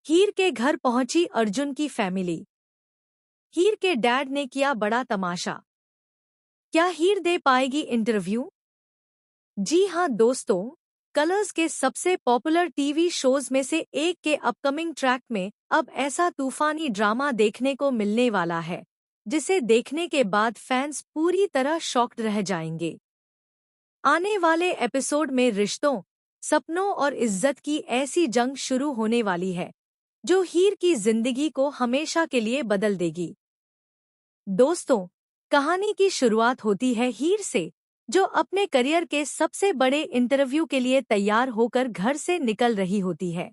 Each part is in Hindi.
हीर के घर पहुंची अर्जुन की फैमिली। हीर के डैड ने किया बड़ा तमाशा। क्या हीर दे पाएगी इंटरव्यू? जी हां दोस्तों, कलर्स के सबसे पॉपुलर टीवी शोज में से एक के अपकमिंग ट्रैक में अब ऐसा तूफानी ड्रामा देखने को मिलने वाला है जिसे देखने के बाद फैंस पूरी तरह शॉक्ड रह जाएंगे। आने वाले एपिसोड में रिश्तों, सपनों और इज्जत की ऐसी जंग शुरू होने वाली है जो हीर की जिंदगी को हमेशा के लिए बदल देगी। दोस्तों, कहानी की शुरुआत होती है हीर से, जो अपने करियर के सबसे बड़े इंटरव्यू के लिए तैयार होकर घर से निकल रही होती है।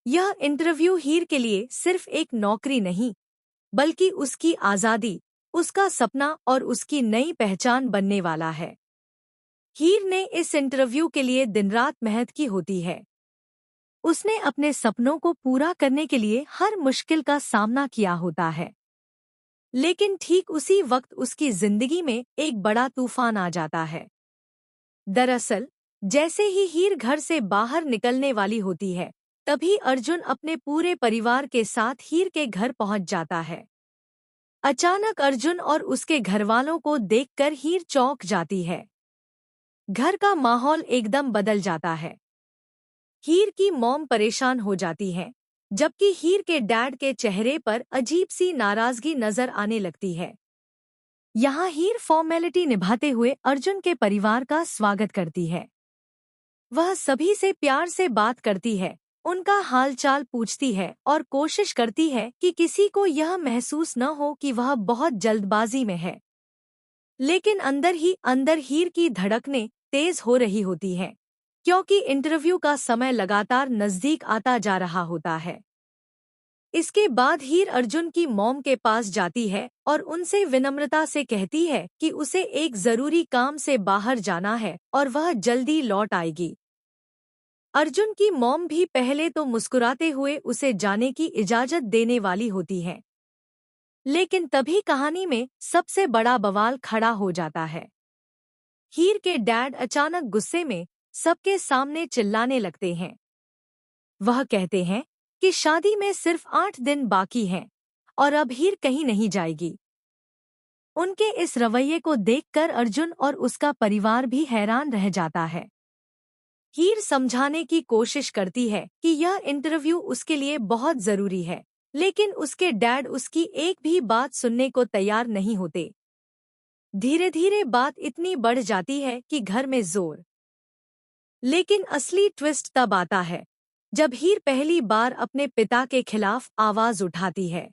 यह इंटरव्यू हीर के लिए सिर्फ एक नौकरी नहीं, बल्कि उसकी आज़ादी, उसका सपना और उसकी नई पहचान बनने वाला है। हीर ने इस इंटरव्यू के लिए दिन रात मेहनत की होती है। उसने अपने सपनों को पूरा करने के लिए हर मुश्किल का सामना किया होता है। लेकिन ठीक उसी वक्त उसकी जिंदगी में एक बड़ा तूफान आ जाता है। दरअसल, जैसे ही हीर घर से बाहर निकलने वाली होती है, तभी अर्जुन अपने पूरे परिवार के साथ हीर के घर पहुंच जाता है। अचानक अर्जुन और उसके घरवालों को देखकर हीर चौंक जाती है। घर का माहौल एकदम बदल जाता है। हीर की मॉम परेशान हो जाती है, जबकि हीर के डैड के चेहरे पर अजीब सी नाराजगी नजर आने लगती है। यहाँ हीर फॉर्मेलिटी निभाते हुए अर्जुन के परिवार का स्वागत करती है। वह सभी से प्यार से बात करती है, उनका हालचाल पूछती है और कोशिश करती है कि किसी को यह महसूस न हो कि वह बहुत जल्दबाजी में है। लेकिन अंदर ही अंदर हीर की धड़कनें तेज हो रही होती हैं, क्योंकि इंटरव्यू का समय लगातार नजदीक आता जा रहा होता है। इसके बाद हीर अर्जुन की मॉम के पास जाती है और उनसे विनम्रता से कहती है कि उसे एक जरूरी काम से बाहर जाना है और वह जल्दी लौट आएगी। अर्जुन की मॉम भी पहले तो मुस्कुराते हुए उसे जाने की इजाजत देने वाली होती है, लेकिन तभी कहानी में सबसे बड़ा बवाल खड़ा हो जाता है। हीर के डैड अचानक गुस्से में सबके सामने चिल्लाने लगते हैं। वह कहते हैं कि शादी में सिर्फ 8 दिन बाकी हैं और अब हीर कहीं नहीं जाएगी। उनके इस रवैये को देखकर अर्जुन और उसका परिवार भी हैरान रह जाता है। हीर समझाने की कोशिश करती है कि यह इंटरव्यू उसके लिए बहुत जरूरी है, लेकिन उसके डैड उसकी एक भी बात सुनने को तैयार नहीं होते। धीरे धीरे बात इतनी बढ़ जाती है कि घर में जोर। लेकिन असली ट्विस्ट तब आता है जब हीर पहली बार अपने पिता के खिलाफ आवाज उठाती है।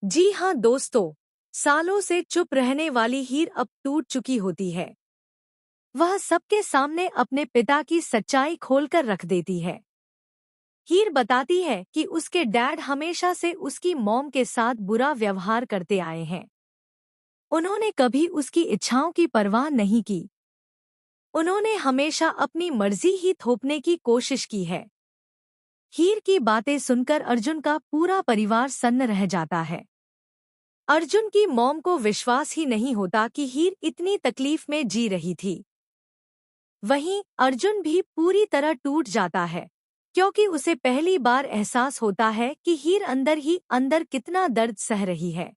जी हां दोस्तों, सालों से चुप रहने वाली हीर अब टूट चुकी होती है। वह सबके सामने अपने पिता की सच्चाई खोलकर रख देती है। हीर बताती है कि उसके डैड हमेशा से उसकी मॉम के साथ बुरा व्यवहार करते आए हैं। उन्होंने कभी उसकी इच्छाओं की परवाह नहीं की। उन्होंने हमेशा अपनी मर्जी ही थोपने की कोशिश की है। हीर की बातें सुनकर अर्जुन का पूरा परिवार सन्न रह जाता है। अर्जुन की मॉम को विश्वास ही नहीं होता कि हीर इतनी तकलीफ में जी रही थी। वहीं अर्जुन भी पूरी तरह टूट जाता है, क्योंकि उसे पहली बार एहसास होता है कि हीर अंदर ही अंदर कितना दर्द सह रही है।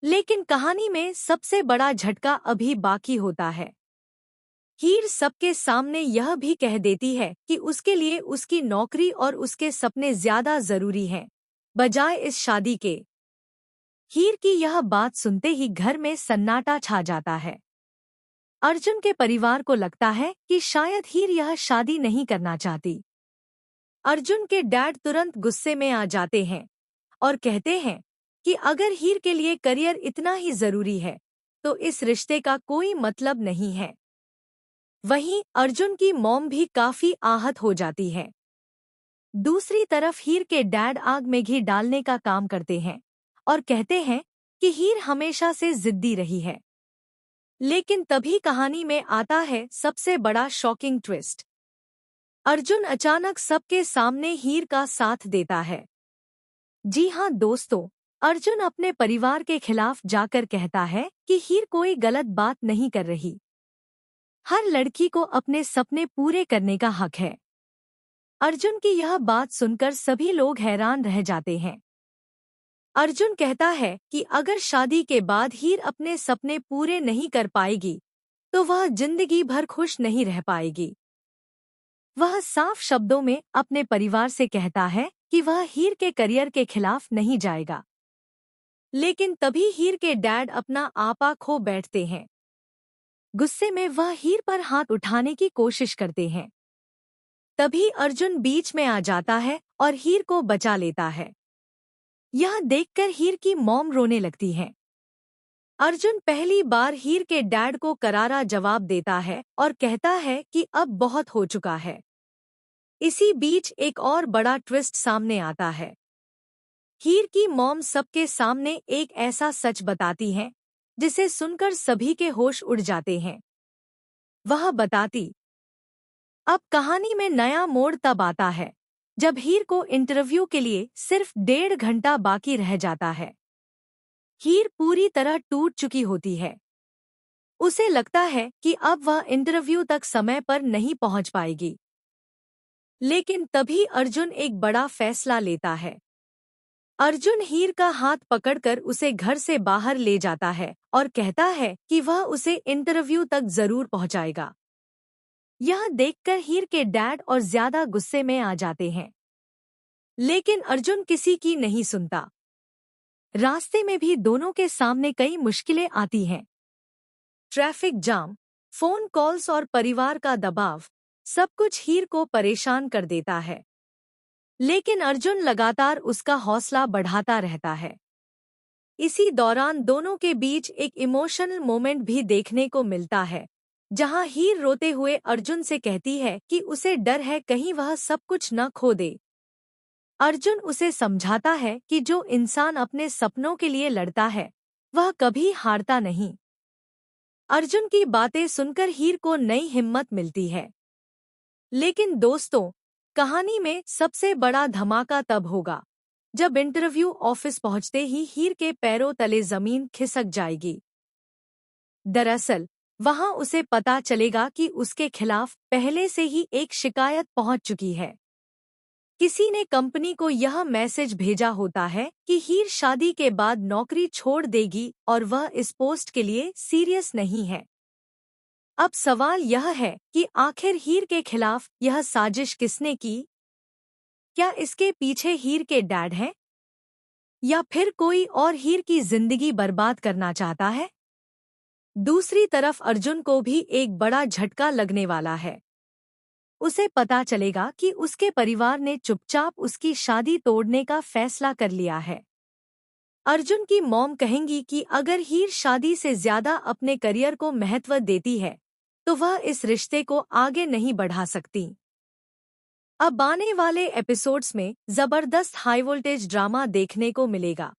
लेकिन कहानी में सबसे बड़ा झटका अभी बाकी होता है। हीर सबके सामने यह भी कह देती है कि उसके लिए उसकी नौकरी और उसके सपने ज्यादा जरूरी हैं, बजाय इस शादी के। हीर की यह बात सुनते ही घर में सन्नाटा छा जाता है। अर्जुन के परिवार को लगता है कि शायद हीर यह शादी नहीं करना चाहती। अर्जुन के डैड तुरंत गुस्से में आ जाते हैं और कहते हैं कि अगर हीर के लिए करियर इतना ही जरूरी है, तो इस रिश्ते का कोई मतलब नहीं है। वहीं अर्जुन की मॉम भी काफी आहत हो जाती है। दूसरी तरफ हीर के डैड आग में घी डालने का काम करते हैं और कहते हैं कि हीर हमेशा से जिद्दी रही है। लेकिन तभी कहानी में आता है सबसे बड़ा शॉकिंग ट्विस्ट। अर्जुन अचानक सबके सामने हीर का साथ देता है। जी हां दोस्तों, अर्जुन अपने परिवार के खिलाफ जाकर कहता है कि हीर कोई गलत बात नहीं कर रही। हर लड़की को अपने सपने पूरे करने का हक है। अर्जुन की यह बात सुनकर सभी लोग हैरान रह जाते हैं। अर्जुन कहता है कि अगर शादी के बाद हीर अपने सपने पूरे नहीं कर पाएगी तो वह जिंदगी भर खुश नहीं रह पाएगी। वह साफ शब्दों में अपने परिवार से कहता है कि वह हीर के करियर के खिलाफ नहीं जाएगा। लेकिन तभी हीर के डैड अपना आपा खो बैठते हैं। गुस्से में वह हीर पर हाथ उठाने की कोशिश करते हैं। तभी अर्जुन बीच में आ जाता है और हीर को बचा लेता है। यह देखकर हीर की मॉम रोने लगती है। अर्जुन पहली बार हीर के डैड को करारा जवाब देता है और कहता है कि अब बहुत हो चुका है। इसी बीच एक और बड़ा ट्विस्ट सामने आता है। हीर की मॉम सबके सामने एक ऐसा सच बताती है जिसे सुनकर सभी के होश उड़ जाते हैं। वह बताती, अब कहानी में नया मोड़ तब आता है जब हीर को इंटरव्यू के लिए सिर्फ 1.5 घंटा बाकी रह जाता है। हीर पूरी तरह टूट चुकी होती है। उसे लगता है कि अब वह इंटरव्यू तक समय पर नहीं पहुंच पाएगी। लेकिन तभी अर्जुन एक बड़ा फैसला लेता है। अर्जुन हीर का हाथ पकड़कर उसे घर से बाहर ले जाता है और कहता है कि वह उसे इंटरव्यू तक जरूर पहुंचाएगा। यह देखकर हीर के डैड और ज्यादा गुस्से में आ जाते हैं। लेकिन अर्जुन किसी की नहीं सुनता। रास्ते में भी दोनों के सामने कई मुश्किलें आती हैं। ट्रैफिक जाम, फोन कॉल्स और परिवार का दबाव, सब कुछ हीर को परेशान कर देता है। लेकिन अर्जुन लगातार उसका हौसला बढ़ाता रहता है। इसी दौरान दोनों के बीच एक इमोशनल मोमेंट भी देखने को मिलता है, जहां हीर रोते हुए अर्जुन से कहती है कि उसे डर है कहीं वह सब कुछ न खो दे। अर्जुन उसे समझाता है कि जो इंसान अपने सपनों के लिए लड़ता है वह कभी हारता नहीं। अर्जुन की बातें सुनकर हीर को नई हिम्मत मिलती है। लेकिन दोस्तों, कहानी में सबसे बड़ा धमाका तब होगा जब इंटरव्यू ऑफिस पहुंचते ही हीर के पैरों तले जमीन खिसक जाएगी। दरअसल वहां उसे पता चलेगा कि उसके खिलाफ पहले से ही एक शिकायत पहुंच चुकी है। किसी ने कंपनी को यह मैसेज भेजा होता है कि हीर शादी के बाद नौकरी छोड़ देगी और वह इस पोस्ट के लिए सीरियस नहीं है। अब सवाल यह है कि आखिर हीर के खिलाफ यह साजिश किसने की? क्या इसके पीछे हीर के डैड हैं? या फिर कोई और हीर की जिंदगी बर्बाद करना चाहता है? दूसरी तरफ अर्जुन को भी एक बड़ा झटका लगने वाला है। उसे पता चलेगा कि उसके परिवार ने चुपचाप उसकी शादी तोड़ने का फैसला कर लिया है। अर्जुन की मॉम कहेंगी कि अगर हीर शादी से ज्यादा अपने करियर को महत्व देती है तो वह इस रिश्ते को आगे नहीं बढ़ा सकती। अब आने वाले एपिसोड्स में जबरदस्त हाई वोल्टेज ड्रामा देखने को मिलेगा।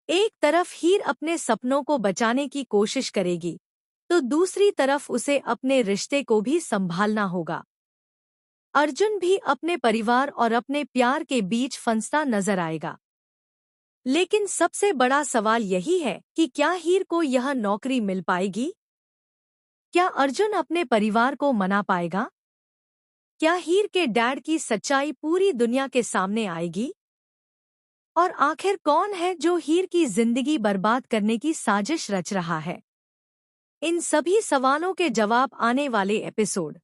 एक तरफ हीर अपने सपनों को बचाने की कोशिश करेगी तो दूसरी तरफ उसे अपने रिश्ते को भी संभालना होगा। अर्जुन भी अपने परिवार और अपने प्यार के बीच फंसता नजर आएगा। लेकिन सबसे बड़ा सवाल यही है कि क्या हीर को यह नौकरी मिल पाएगी? क्या अर्जुन अपने परिवार को मना पाएगा? क्या हीर के डैड की सच्चाई पूरी दुनिया के सामने आएगी? और आखिर कौन है जो हीर की जिंदगी बर्बाद करने की साजिश रच रहा है? इन सभी सवालों के जवाब आने वाले एपिसोड